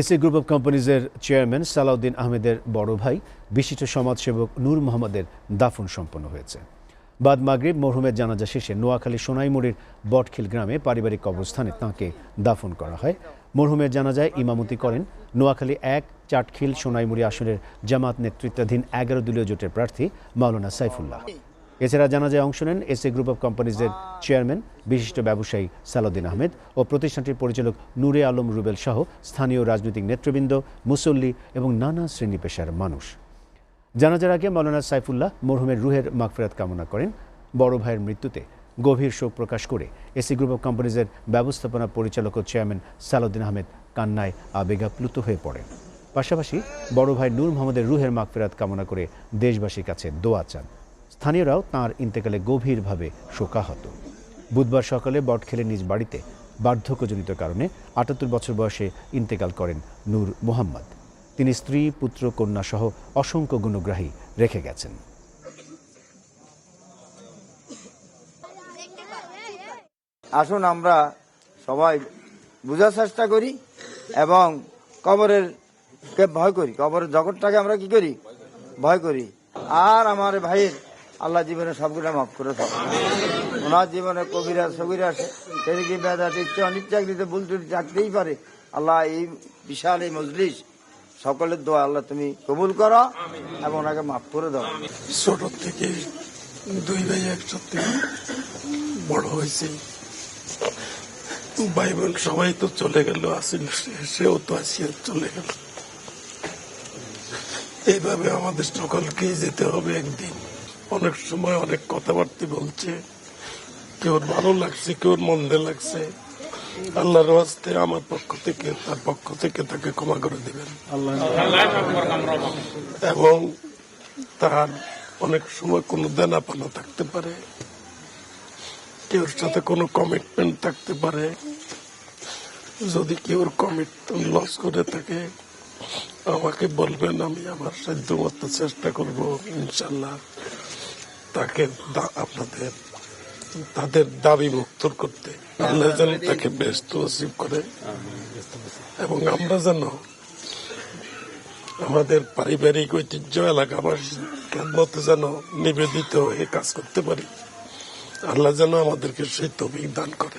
SA group of কোম্পানিজের chairman Salahuddin আহমেদের বড় ভাই বিশিষ্ট সমাজসেবক নূর মোহাম্মদের দাফন সম্পন্ন হয়েছে। বাদ মাগরিব মরহুমের জানাজা শেষে নোয়াখালী সোনাইমুড়ির বটখিল গ্রামে পারিবারিক কবরস্থানে তাঁকে দাফন করা হয়। মরহুমের জানাজায় ইমামতি করেন নোয়াখালী ১ চাটখিল সোনাইমুড়ি আসনের জামাত নেতৃত্বাধীন ১১ দলীয় জোটের প্রার্থী মাওলানা সাইফুল্লাহ। এছাড়া জানাজায় অংশ নেন এসএ গ্রুপ অব কোম্পানিজের চেয়ারম্যান বিশিষ্ট ব্যবসায়ী সালাউদ্দিন আহমেদ ও প্রতিষ্ঠানটির পরিচালক নূরে আলম রুবেল সহ স্থানীয় রাজনৈতিক নেতৃবৃন্দ, মুসল্লি এবং নানা শ্রেণী পেশার মানুষ। জানাজার আগে মাওলানা সাইফুল্লাহ মরহুমের রুহের মাগফিরাত কামনা করেন। বড় ভাইয়ের মৃত্যুতে গভীর শোক প্রকাশ করে এসএ গ্রুপ অব কোম্পানিজের ব্যবস্থাপনা পরিচালক ও চেয়ারম্যান সালাউদ্দিন আহমেদ কান্নায় আবেগাপ্লুত হয়ে পড়েন। পাশাপাশি বড় ভাই নূর মোহাম্মদের রুহের মাগফিরাত কামনা করে দেশবাসীর কাছে দোয়া চান। স্থানীয়রাও তাঁর ইন্তেকালে গভীরভাবে শোকাহত। বুধবার সকালে বটখিলের নিজ বাড়িতে বার্ধক্যজনিত কারণে ৭৮ বছর বয়সে ইন্তেকাল করেন নূর মোহাম্মদ। তিনি স্ত্রী, পুত্র, কন্যা সহ অসংখ্য গুণগ্রাহী রেখে গেছেন। আসুন আমরা সবাই বোঝার চেষ্টা করি এবং কবরের কে ভয় করি, কবরের জগৎটাকে আমরা কি করি, ভয় করি। আর আমার ভাইয়ের আল্লাহ জীবনে সবগুলো মাফ করে থাকে। ওনার জীবনে কবিরা সবিরা সেদিকে বেদাত ইচ্ছা অনিচ্ছাকৃত ভুল ত্রুটি থাকতেই পারে। আল্লাহ এই বিশাল এই মজলিস সকলের দোয়া আল্লাহ তুমি কবুল করো এবং ওনাকে মাফ করে দাও। ছোট থেকে দুই ভাই একসাথে বড় হয়েছে, ভাই বোন সবাই তো চলে গেল, আসিল সেও তো আসিয়া চলে গেল। এইভাবে আমাদের সকলকেই যেতে হবে একদিন। অনেক সময় অনেক কথাবার্তা বলছে, কেউ ভালো লাগছে, কেউ মন্দে লাগছে। আল্লাহর ওয়াস্তে আমার পক্ষ থেকে, তার পক্ষ থেকে তাকে ক্ষমা করে দিবেন এবং তার অনেক সময় কোনো দেনা পানা থাকতে পারে, কেউর সাথে কোনো কমিটমেন্ট থাকতে পারে। যদি কেউর কমিটমেন্ট লস করে থাকে আমাকে বলবেন, আমি আমার সাধ্য মতো চেষ্টা করব ইনশাল্লাহ তাকে আপনাদের তাদের দাবি মুক্ত করতে। আল্লাহ যেন তাকে ব্যস্ত নসিব করে এবং আমরা যেন আমাদের পারিবারিক ঐতিহ্য এলাকাবাসী খেদমতে যেন নিবেদিত হয়ে কাজ করতে পারি। আল্লাহ যেন আমাদেরকে সেই তৌফিক দান করে।